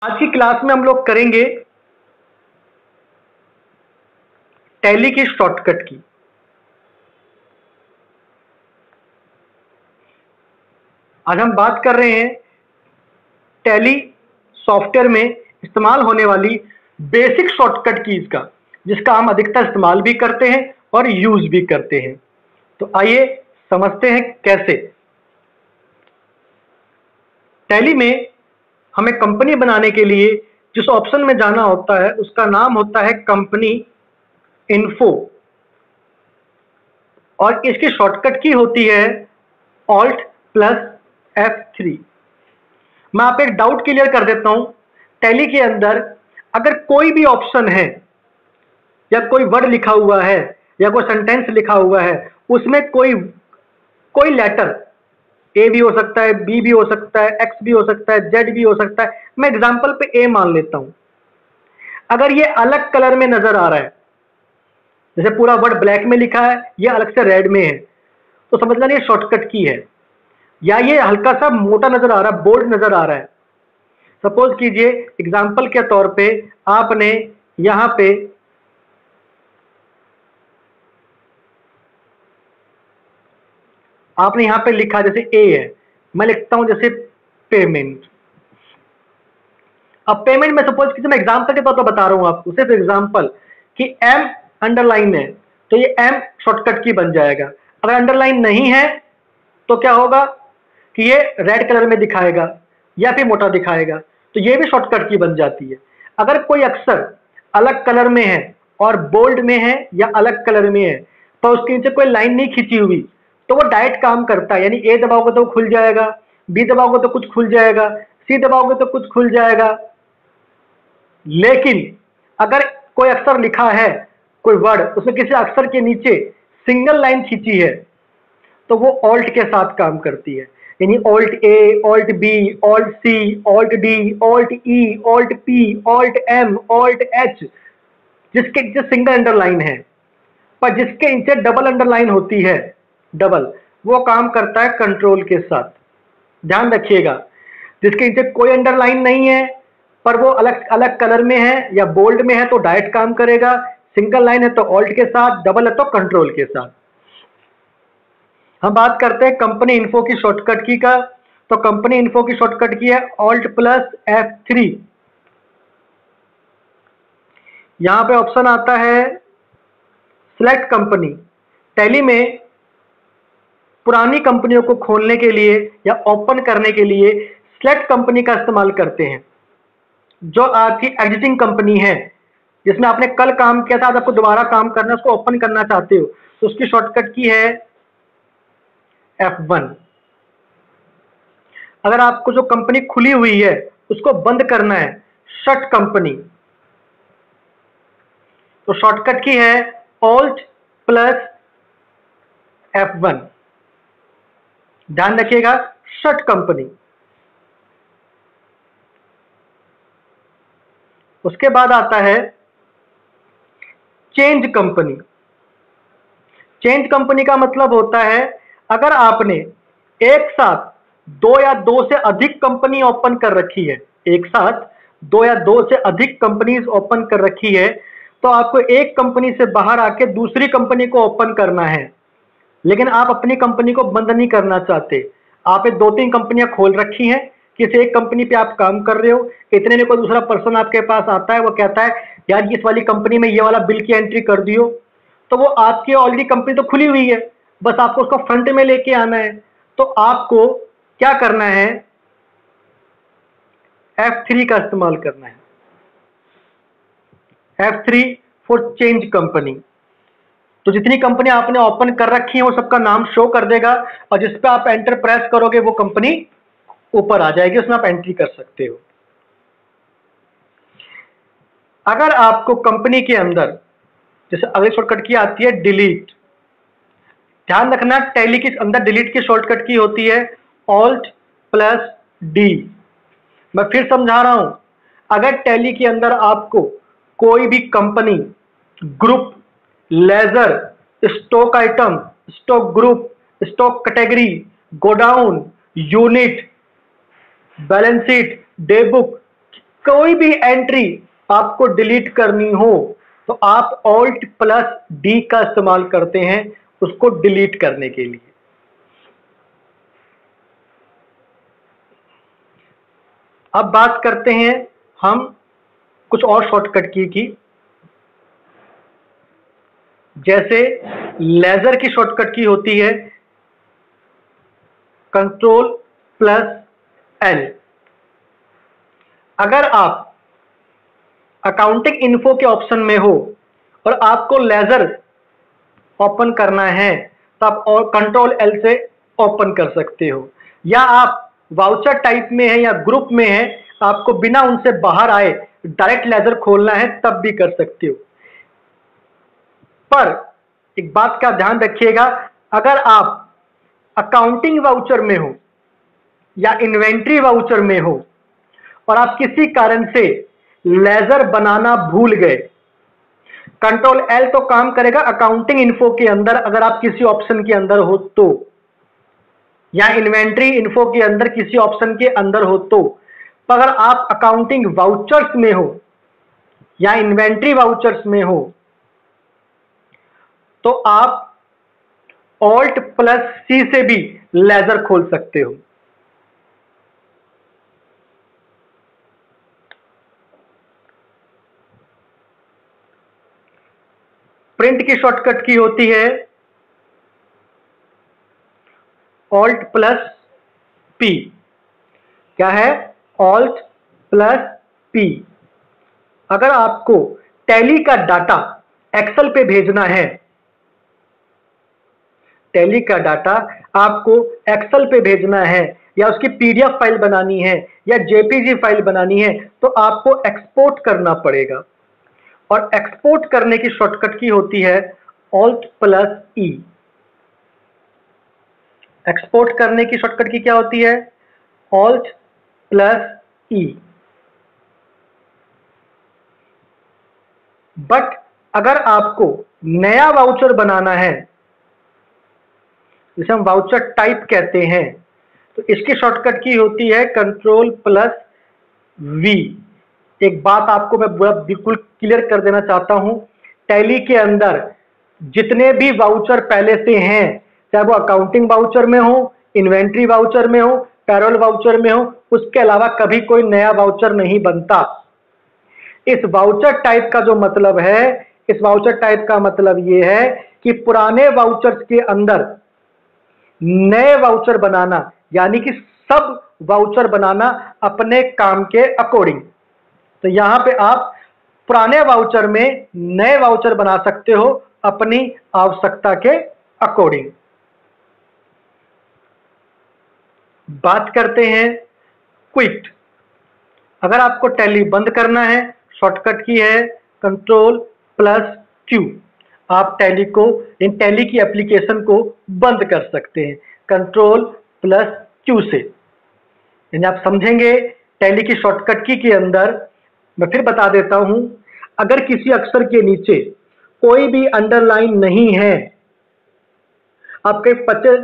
आज की क्लास में हम लोग करेंगे टैली की शॉर्टकट की। आज हम बात कर रहे हैं टैली सॉफ्टवेयर में इस्तेमाल होने वाली बेसिक शॉर्टकट कीज का, जिसका हम अधिकतर इस्तेमाल भी करते हैं और यूज भी करते हैं। तो आइए समझते हैं कैसे। टैली में हमें कंपनी बनाने के लिए जिस ऑप्शन में जाना होता है उसका नाम होता है कंपनी इन्फो, और इसकी शॉर्टकट की होती है ऑल्ट प्लस F3। मैं आप एक डाउट क्लियर कर देता हूं। टैली के अंदर अगर कोई भी ऑप्शन है या कोई वर्ड लिखा हुआ है या कोई सेंटेंस लिखा हुआ है, उसमें कोई कोई लेटर ए भी हो सकता है, बी भी हो सकता है, एक्स भी हो सकता है, जेड भी हो सकता है। मैं एग्जांपल पे ए मान लेता हूं। अगर ये अलग कलर में नजर आ रहा है, जैसे पूरा वर्ड ब्लैक में लिखा है, ये अलग से रेड में है, तो समझ लेना ये शॉर्टकट की है। या ये हल्का सा मोटा नजर आ रहा है, बोल्ड नजर आ रहा है। सपोज कीजिए एग्जांपल के तौर पे आपने यहां पे लिखा, जैसे ए है, मैं लिखता हूं जैसे पेमेंट। अब पेमेंट में सपोज कीजिए, मैं एग्जांपल के तौर पर बता रहा हूं आपको, सिर्फ एग्जांपल, कि एम अंडरलाइन है तो ये एम शॉर्टकट की बन जाएगा। अगर अंडरलाइन नहीं है तो क्या होगा कि ये रेड कलर में दिखाएगा या फिर मोटा दिखाएगा, तो ये भी शॉर्टकट की बन जाती है। अगर कोई अक्षर अलग कलर में है और बोल्ड में है या अलग कलर में है, तो उसके नीचे कोई लाइन नहीं खींची हुई, तो वो डायरेक्ट काम करता है। यानी ए दबाओगे तो खुल जाएगा, बी दबाओगे तो कुछ खुल जाएगा, सी दबाओगे तो कुछ खुल जाएगा। लेकिन अगर कोई अक्षर लिखा है, कोई वर्ड, उसमें किसी अक्षर के नीचे सिंगल लाइन खींची है, तो वो ऑल्ट के साथ काम करती है। यानी alt A, alt B, alt C, alt D, alt E, alt P, alt M, alt H, जिसके नीचे सिंगल अंडरलाइन है, पर जिसके नीचे डबल अंडरलाइन होती है, डबल, वो काम करता है कंट्रोल के साथ। ध्यान रखिएगा, जिसके नीचे कोई अंडरलाइन नहीं है पर वो अलग अलग कलर में है या बोल्ड में है तो डायरेक्ट काम करेगा, सिंगल लाइन है तो ऑल्ट के साथ, डबल है तो कंट्रोल के साथ। हम बात करते हैं कंपनी इन्फो की शॉर्टकट की का। तो कंपनी इन्फो की शॉर्टकट की है ऑल्ट प्लस F3। यहां पे ऑप्शन आता है सिलेक्ट कंपनी। टैली में पुरानी कंपनियों को खोलने के लिए या ओपन करने के लिए सिलेक्ट कंपनी का इस्तेमाल करते हैं। जो आपकी एग्जिस्टिंग कंपनी है, जिसमें आपने कल काम किया था, आज आपको दोबारा काम करना है, उसको ओपन करना चाहते हो, तो उसकी शॉर्टकट की है F1। अगर आपको जो कंपनी खुली हुई है उसको बंद करना है, शट कंपनी, तो शॉर्टकट की है ऑल्ट प्लस F1। ध्यान रखिएगा, शट कंपनी। उसके बाद आता है चेंज कंपनी। चेंज कंपनी का मतलब होता है, अगर आपने एक साथ दो या दो से अधिक कंपनी ओपन कर रखी है, एक साथ दो या दो से अधिक कंपनीज ओपन कर रखी है, तो आपको एक कंपनी से बाहर आके दूसरी कंपनी को ओपन करना है। लेकिन आप अपनी कंपनी को बंद नहीं करना चाहते, आप दो तीन कंपनियां खोल रखी हैं, किसी एक कंपनी पे आप काम कर रहे हो, इतने में कोई दूसरा पर्सन आपके पास आता है, वो कहता है यार इस वाली कंपनी में ये वाला बिल की एंट्री कर दियो, तो वो आपकी ऑलरेडी कंपनी तो खुली हुई है, बस आपको उसको फ्रंट में लेके आना है। तो आपको क्या करना है, F3 का इस्तेमाल करना है, F3 फॉर चेंज कंपनी। तो जितनी कंपनी आपने ओपन कर रखी है वो सबका नाम शो कर देगा, और जिस पे आप एंटर प्रेस करोगे वो कंपनी ऊपर आ जाएगी, उसमें आप एंट्री कर सकते हो। अगर आपको कंपनी के अंदर, जैसे अगली शॉर्टकट की आती है डिलीट। ध्यान रखना, टैली के अंदर डिलीट की शॉर्टकट की होती है ऑल्ट प्लस डी। मैं फिर समझा रहा हूं, अगर टैली के अंदर आपको कोई भी company, group, ledger, stock item, stock group, stock category, godown, unit, balance sheet, day book, कोई भी एंट्री आपको डिलीट करनी हो तो आप ऑल्ट प्लस डी का इस्तेमाल करते हैं उसको डिलीट करने के लिए। अब बात करते हैं हम कुछ और शॉर्टकट की, जैसे लेजर की शॉर्टकट की होती है कंट्रोल प्लस एल। अगर आप अकाउंटिंग इन्फो के ऑप्शन में हो और आपको लेजर ओपन करना है तो आप और कंट्रोल एल से ओपन कर सकते हो, या आप वाउचर टाइप में है या ग्रुप में है, आपको बिना उनसे बाहर आए डायरेक्ट लेजर खोलना है तब भी कर सकते हो। पर एक बात का ध्यान रखिएगा, अगर आप अकाउंटिंग वाउचर में हो या इन्वेंट्री वाउचर में हो और आप किसी कारण से लेजर बनाना भूल गए, कंट्रोल एल तो काम करेगा अकाउंटिंग इन्फो के अंदर अगर आप किसी ऑप्शन के अंदर हो तो, या इन्वेंट्री इन्फो के अंदर किसी ऑप्शन के अंदर हो तो। पर अगर आप अकाउंटिंग वाउचर्स में हो या इन्वेंट्री वाउचर्स में हो तो आप ऑल्ट प्लस सी से भी लेजर खोल सकते हो। प्रिंट की शॉर्टकट की होती है ऑल्ट प्लस पी। क्या है? Alt plus P. अगर आपको टैली का डाटा एक्सेल पे भेजना है, टैली का डाटा आपको एक्सेल पे भेजना है या उसकी पीडीएफ फाइल बनानी है या जेपीजी फाइल बनानी है तो आपको एक्सपोर्ट करना पड़ेगा, और एक्सपोर्ट करने की शॉर्टकट की होती है ऑल्ट प्लस ई। एक्सपोर्ट करने की शॉर्टकट की क्या होती है? Alt plus E. बट अगर आपको नया वाउचर बनाना है, जिसे हम वाउचर टाइप कहते हैं, तो इसकी शॉर्टकट की होती है कंट्रोल प्लस वी। एक बात आपको मैं बिल्कुल क्लियर कर देना चाहता हूं, टैली के अंदर जितने भी वाउचर पहले से हैं, चाहे वो अकाउंटिंग वाउचर में हो, इन्वेंट्री वाउचर में हो, पैरोल वाउचर में हो, उसके अलावा कभी कोई नया वाउचर नहीं बनता। इस वाउचर टाइप का जो मतलब है, इस वाउचर टाइप का मतलब यह है कि पुराने वाउचर्स के अंदर नए वाउचर बनाना, यानी कि सब वाउचर बनाना अपने काम के अकॉर्डिंग। तो यहां पे आप पुराने वाउचर में नए वाउचर बना सकते हो अपनी आवश्यकता के अकॉर्डिंग। बात करते हैं क्विट। अगर आपको टैली बंद करना है, शॉर्टकट की है कंट्रोल प्लस क्यू। आप टैली को, इन टैली की एप्लीकेशन को बंद कर सकते हैं कंट्रोल प्लस क्यू से। यानी आप समझेंगे टैली की शॉर्टकट की के अंदर, मैं फिर बता देता हूं, अगर किसी अक्षर के नीचे कोई भी अंडरलाइन नहीं है, आपके बच्चे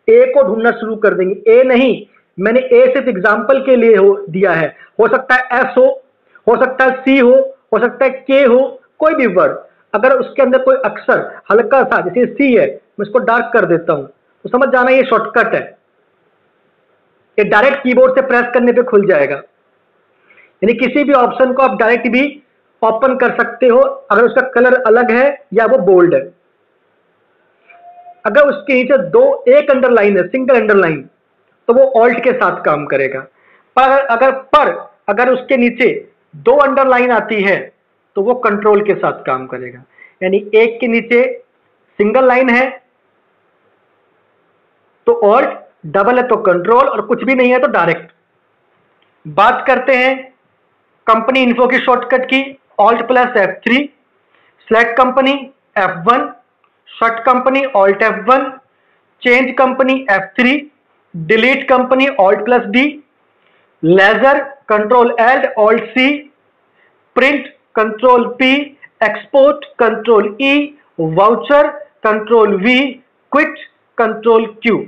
ए को ढूंढना शुरू कर देंगे। ए नहीं, मैंने ए सिर्फ एग्जाम्पल के लिए दिया है, हो सकता है एस हो सकता है सी हो सकता है के हो, कोई भी वर्ड अगर उसके अंदर कोई अक्षर हल्का सा, जैसे सी है, मैं इसको डार्क कर देता हूं, तो समझ जाना ये शॉर्टकट है, ये डायरेक्ट कीबोर्ड से प्रेस करने पे खुल जाएगा। यानी किसी भी ऑप्शन को आप डायरेक्ट भी ओपन कर सकते हो अगर उसका कलर अलग है या वो बोल्ड है। अगर उसके नीचे एक अंडरलाइन है, सिंगल अंडरलाइन, तो वो ऑल्ट के साथ काम करेगा। अगर उसके नीचे 2 अंडरलाइन आती है तो वो कंट्रोल के साथ काम करेगा। यानी एक के नीचे सिंगल लाइन है तो ऑल्ट, डबल है तो कंट्रोल, और कुछ भी नहीं है तो डायरेक्ट। बात करते हैं कंपनी इन्फो की शॉर्टकट की, alt plus F3, select company F1, short company alt F1, change company F3, delete company alt plus D, ledger control L alt C, print control P, export control E, voucher control V, quit control Q।